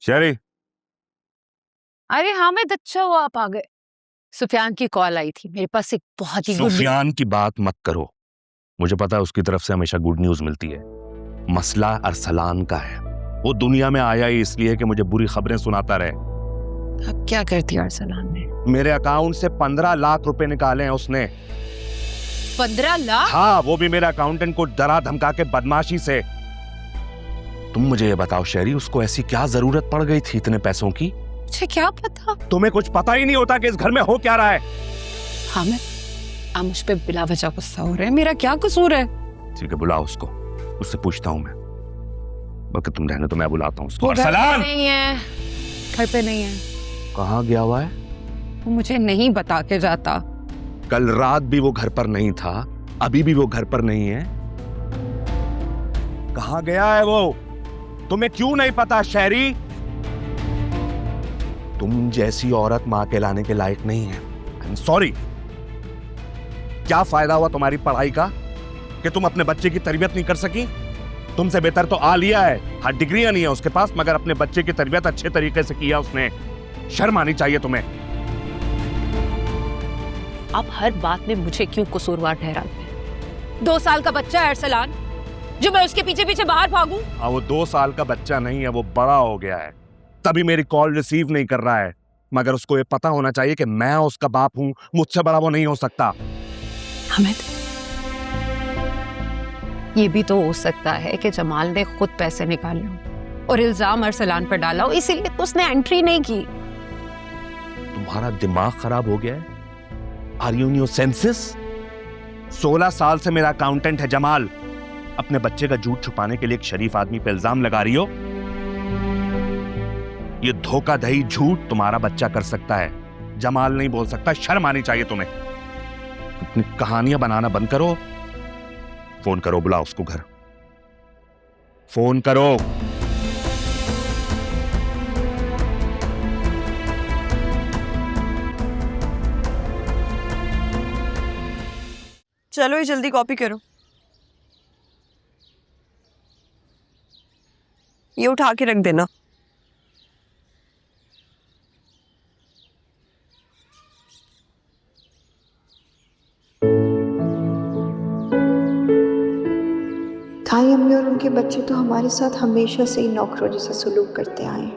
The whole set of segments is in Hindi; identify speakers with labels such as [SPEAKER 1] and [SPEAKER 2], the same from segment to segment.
[SPEAKER 1] शेरी।
[SPEAKER 2] अरे हामिद, अच्छा हुआ आप आ गए। सुफियान की कॉल आई थी मेरे पास, एक बहुत ही
[SPEAKER 1] सुफियान की बात मत करो, मुझे पता है उसकी तरफ से हमेशा गुड न्यूज मिलती है। मसला अरसलान का है, वो दुनिया में आया ही इसलिए कि मुझे बुरी खबरें सुनाता रहे।
[SPEAKER 2] अब क्या करती है अरसलान ने?
[SPEAKER 1] मेरे अकाउंट से 15 लाख रुपए निकाले हैं उसने।
[SPEAKER 2] 15 लाख?
[SPEAKER 1] हाँ, वो भी मेरे अकाउंटेंट को डरा धमका के बदमाशी से। तुम मुझे ये बताओ शेरी, उसको ऐसी क्या जरूरत पड़ गई थी इतने पैसों की?
[SPEAKER 2] मुझे क्या पता।
[SPEAKER 1] तुम्हें कुछ पता ही नहीं होता कि इस घर में हो क्या रहा है।
[SPEAKER 2] हामिद, आप मुझ पे बिला वजह गुस्सा हो रहे हैं, मेरा क्या कसूर है?
[SPEAKER 1] ठीक है, बुलाओ उसको, उससे पूछता हूँ मैं। बल्कि तुम रहने तो मैं बुलाता हूँ उसको।
[SPEAKER 2] वो घर पे
[SPEAKER 1] अरसलान
[SPEAKER 2] नहीं है, घर पे नहीं है।
[SPEAKER 1] कहाँ गया हुआ है?
[SPEAKER 2] वो मुझे नहीं बता के जाता।
[SPEAKER 1] कल रात भी वो घर पर नहीं था, अभी भी वो घर पर नहीं है। कहाँ गया है वो? तुम्हें क्यों नहीं पता शेरी? तुम जैसी औरत मां के लाने के लायक नहीं है। I am sorry. क्या फायदा हुआ तुम्हारी पढ़ाई का कि तुम अपने बच्चे की तरबियत नहीं कर सकी? तुमसे बेहतर तो आलिया है, हर डिग्रियां नहीं है उसके पास, मगर अपने बच्चे की तरबियत अच्छे तरीके से किया उसने। शर्म आनी चाहिए तुम्हें।
[SPEAKER 2] आप हर बात में मुझे क्यों कसूरवार ठहराते हैं? 2 साल का बच्चा है अरसलान, जो मैं उसके पीछे पीछे बाहर भागूं?
[SPEAKER 1] हाँ, वो 2 साल का बच्चा नहीं है, वो बड़ा हो गया है, तभी मेरी कॉल रिसीव नहीं कर रहा है। मगर उसको ये पता होना चाहिए कि मैं उसका बाप हूं, मुझसे बड़ा वो नहीं हो सकता।
[SPEAKER 2] हामिद, ये भी तो हो सकता है कि जमाल ने खुद पैसे निकाले हो और इल्जाम अरसलान पर डाला हो, इसीलिए तो उसने एंट्री नहीं की।
[SPEAKER 1] तुम्हारा दिमाग खराब हो गया है? Are you in your senses? 16 साल से मेरा अकाउंटेंट है जमाल। अपने बच्चे का झूठ छुपाने के लिए एक शरीफ आदमी पे इल्जाम लगा रही हो? ये धोखाधड़ी झूठ तुम्हारा बच्चा कर सकता है, जमाल नहीं बोल सकता। शर्म आनी चाहिए तुम्हें। इतनी कहानियां बनाना बंद करो। फोन करो, बुलाओ उसको घर। फोन करो।
[SPEAKER 3] चलो ये जल्दी कॉपी करो। ये उठा के रख देना।
[SPEAKER 4] थाई अम्मी और उनके बच्चे तो हमारे साथ हमेशा से ही नौकरों जैसा सलूक करते आए हैं,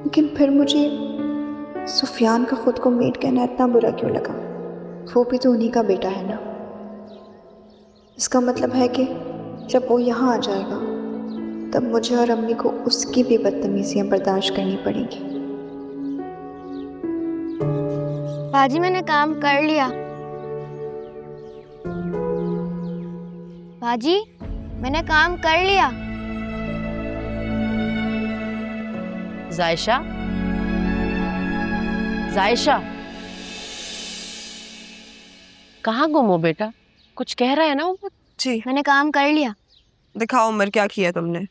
[SPEAKER 4] लेकिन फिर मुझे सुफियान का खुद को मेड कहना इतना बुरा क्यों लगा? वो भी तो उन्हीं का बेटा है ना। इसका मतलब है कि जब वो यहाँ आ जाएगा तब मुझे और अम्मी को उसकी भी बदतमीजियाँ बर्दाश्त करनी पड़ेंगी।
[SPEAKER 5] बाजी, मैंने काम कर लिया। बाजी, मैंने काम कर लिया।
[SPEAKER 6] जायशा, जायशा, कहाँ गुम हो बेटा? कुछ कह रहा है ना उमर?
[SPEAKER 3] जी,
[SPEAKER 5] मैंने काम कर लिया।
[SPEAKER 3] दिखाओ उमर, क्या किया तुमने?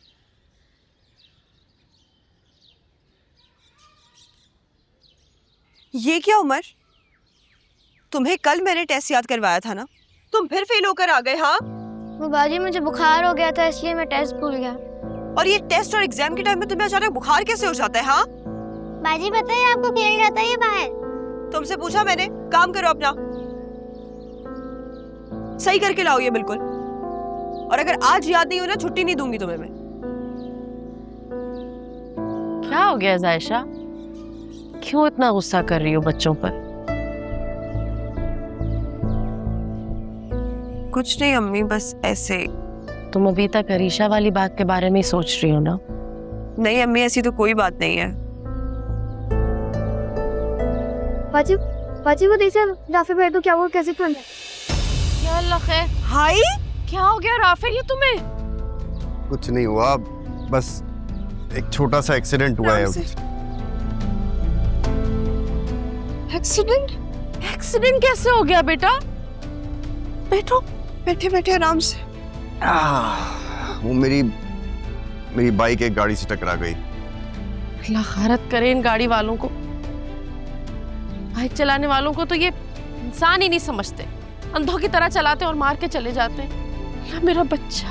[SPEAKER 3] ये क्या उमर? तुम्हें कल मैंने टेस्ट याद करवाया था ना, तुम फिर फेल होकर आ गए। हाँ,
[SPEAKER 5] वो बाजी, मुझे बुखार हो गया था इसलिए मैं टेस्ट भूल गया।
[SPEAKER 3] और ये टेस्ट और एग्जाम के टाइम में तुम्हें अचानक बुखार कैसे हो जाता है? हाँ
[SPEAKER 5] बाजी, पता है आपको खेल जाता है ये बाहर।
[SPEAKER 3] तुमसे पूछा मैंने? काम करो अपना, सही करके लाओ ये बिल्कुल। और अगर आज याद नहीं हो ना, छुट्टी नहीं दूंगी तुम्हें मैं।
[SPEAKER 6] क्या हो गया जायशा? क्यों इतना गुस्सा कर रही हो बच्चों पर?
[SPEAKER 3] कुछ नहीं अम्मी, बस ऐसे।
[SPEAKER 6] तुम अभी तक अरीशा वाली बात के बारे में ही सोच रही हो ना?
[SPEAKER 3] नहीं अम्मी, ऐसी तो कोई बात नहीं है।
[SPEAKER 5] बाजी, बाजी वो देखिए राफी भाई को क्या वो कैसे फोन है?
[SPEAKER 6] या अल्लाह खैर।
[SPEAKER 3] हाय,
[SPEAKER 6] क्या हो गया राफिर, ये तुम्हें?
[SPEAKER 7] कुछ नहीं हुआ, बस एक छोटा सा एक्सीडेंट हुआ है।
[SPEAKER 6] एक्सीडेंट? एक्सीडेंट कैसे हो गया बेटा?
[SPEAKER 3] बैठो, बैठे बैठे आराम से।
[SPEAKER 7] वो मेरी बाइक एक गाड़ी से टकरा गई।
[SPEAKER 6] अल्लाह खारत करे इन गाड़ी वालों को। बाइक चलाने वालों को तो ये इंसान ही नहीं समझते, अंधों की तरह चलाते और मार के चले जाते हैं। या मेरा बच्चा।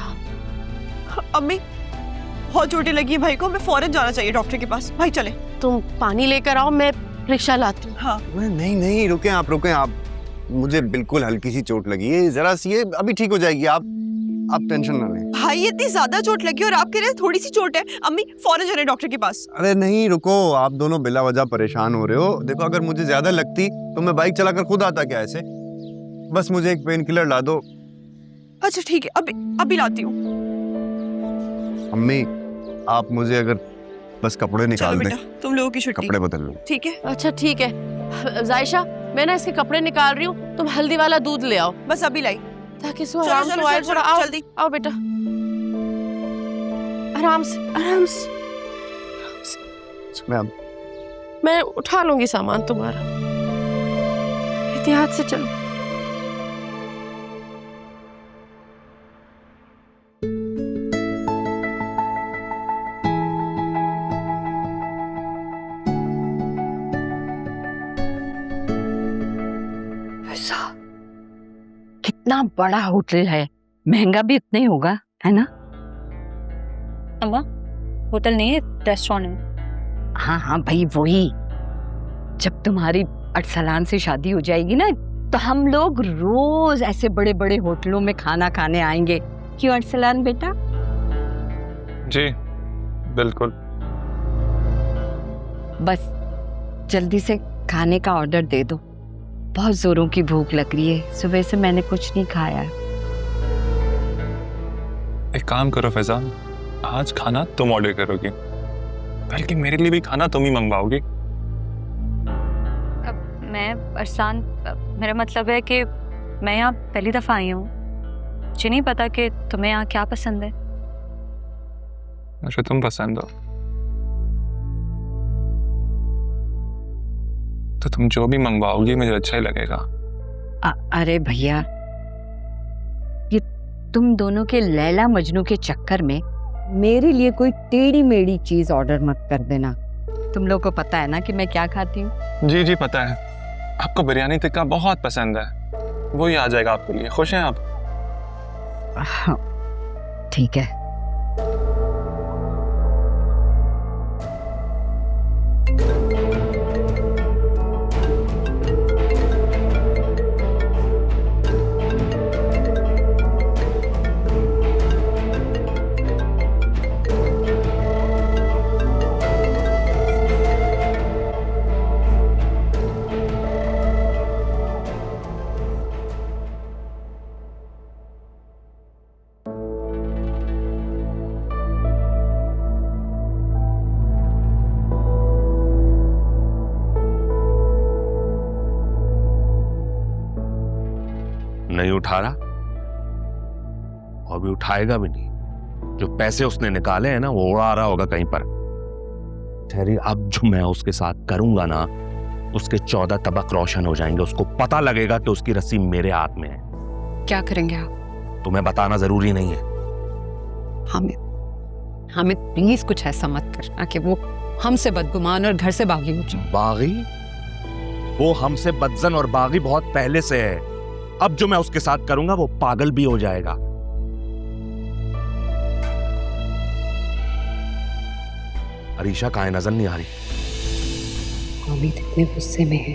[SPEAKER 3] अम्मी, बहुत चोटें लगी है भाई को, हमें फौरन जाना चाहिए डॉक्टर के पास। भाई चले।
[SPEAKER 6] तुम पानी लेकर आओ, मैं रिक्शा लाती हूँ।
[SPEAKER 3] हाँ
[SPEAKER 7] नहीं नहीं, रुके आप। मुझे बिल्कुल हल्की सी चोट लगी है, जरा सी है, अभी ठीक हो जाएगी। आप टेंशन ना लें।
[SPEAKER 3] भाई इतनी ज्यादा चोट लगी और आप कह रहे हैं थोड़ी सी चोट है। अम्मी फौरन चले डॉक्टर के पास।
[SPEAKER 7] अरे नहीं रुको, आप दोनों बिला वजह परेशान हो रहे हो। देखो अगर मुझे ज्यादा लगती तो मैं बाइक चलाकर खुद आता क्या ऐसे। बस मुझे एक पेन किलर ला दो।
[SPEAKER 3] अच्छा ठीक है, अभी लाती हूँ।
[SPEAKER 7] अम्मी आप मुझे अगर बस कपड़े निकाल
[SPEAKER 3] चलो
[SPEAKER 7] दें,
[SPEAKER 3] बेटा, तुम लोगों की छुट्टी।
[SPEAKER 7] कपड़े बदल लो।
[SPEAKER 3] ठीक है,
[SPEAKER 6] अच्छा ठीक है जायशा, मैं ना इसके कपड़े निकाल रही हूँ, तुम हल्दी वाला दूध ले आओ
[SPEAKER 3] बस अभी लाई।
[SPEAKER 6] ताकि इसको आराम तो आए थोड़ा। आओ
[SPEAKER 3] जल्दी।
[SPEAKER 6] आओ बेटा, आराम से आराम से। मैं उठा लूंगी सामान तुम्हारा, एहतियात से चलो।
[SPEAKER 8] कितना बड़ा होटल है, महंगा भी इतना ही होगा, है ना?
[SPEAKER 2] अम्मा होटल नहीं है, रेस्टोरेंट है।
[SPEAKER 8] हाँ हाँ भाई वही। जब तुम्हारी अरसलान से शादी हो जाएगी ना, तो हम लोग रोज ऐसे बड़े बड़े होटलों में खाना खाने आएंगे। क्यों अरसलान बेटा?
[SPEAKER 9] जी बिल्कुल।
[SPEAKER 8] बस जल्दी से खाने का ऑर्डर दे दो, बहुत जोरों की भूख लग रही है, सुबह से मैंने कुछ नहीं खाया।
[SPEAKER 9] एक काम करो फैजान, आज खाना तुम ऑर्डर करोगी, बल्कि मेरे लिए भी खाना तुम ही मंगवाओगी।
[SPEAKER 2] मैं अरसान, मेरा मतलब है कि मैं यहाँ पहली दफ़ा आई हूँ, मुझे नहीं पता कि तुम्हें यहाँ क्या पसंद है।
[SPEAKER 9] मुझे तुम पसंद हो तो तुम जो भी मंगवाओगी मुझे अच्छा ही लगेगा।
[SPEAKER 8] अरे भैया, ये तुम दोनों के लैला मजनू के चक्कर में मेरे लिए कोई टेढ़ी मेढ़ी चीज ऑर्डर मत कर देना। तुम लोग को पता है ना कि मैं क्या खाती हूँ।
[SPEAKER 9] जी जी पता है, आपको बिरयानी टिक्का बहुत पसंद है, वो ही आ जाएगा आपके लिए। खुश हैं आप?
[SPEAKER 8] हाँ, ठीक है।
[SPEAKER 1] नहीं उठा रहा और भी उठाएगा भी नहीं। जो पैसे उसने निकाले हैं ना, वो उड़ा रहा होगा कहीं पर। ठहरी, अब जो मैं उसके साथ करूंगा ना, उसके 14 तबक रोशन हो जाएंगे। उसको पता लगेगा कि उसकी रस्सी मेरे हाथ में है।
[SPEAKER 2] क्या करेंगे आप?
[SPEAKER 1] तुम्हें बताना जरूरी नहीं है।
[SPEAKER 2] हामिद प्लीज कुछ ऐसा मत करना कि वो हमसे बदगुमान और घर से बागी हो जाए।
[SPEAKER 1] बागी? वो हमसे बदजन और बागी बहुत पहले से है। अब जो मैं उसके साथ करूंगा वो पागल भी हो जाएगा। अरीशा कहाँ है? नजर नहीं आ रही।
[SPEAKER 10] हामिद इतने गुस्से में है,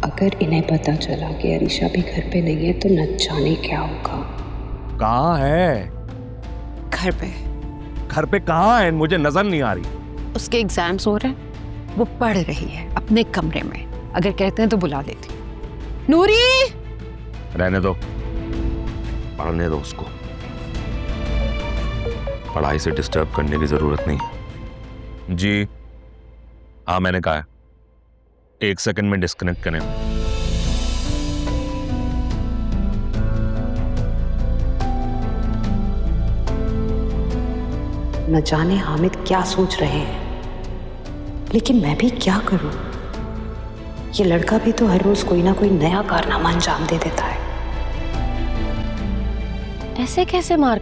[SPEAKER 10] अगर इन्हें पता चला कि अरीशा भी घर पे नहीं है तो न जाने क्या होगा।
[SPEAKER 1] कहाँ है?
[SPEAKER 2] घर पे।
[SPEAKER 1] घर पे कहाँ है? मुझे नजर नहीं आ रही।
[SPEAKER 2] उसके एग्जाम्स हो रहे हैं, वो पढ़ रही है अपने कमरे में। अगर कहते हैं तो बुला लेती। नूरी!
[SPEAKER 1] रहने दो, पढ़ने दो उसको। पढ़ाई से डिस्टर्ब करने की जरूरत नहीं। जी हाँ, मैंने कहा है 1 सेकंड में डिस्कनेक्ट करें।
[SPEAKER 10] न जाने हामिद क्या सोच रहे हैं, लेकिन मैं भी क्या करूं? ये लड़का भी तो हर रोज कोई ना कोई नया कारनामा अंजाम दे देता है।
[SPEAKER 6] ऐसे कैसे मार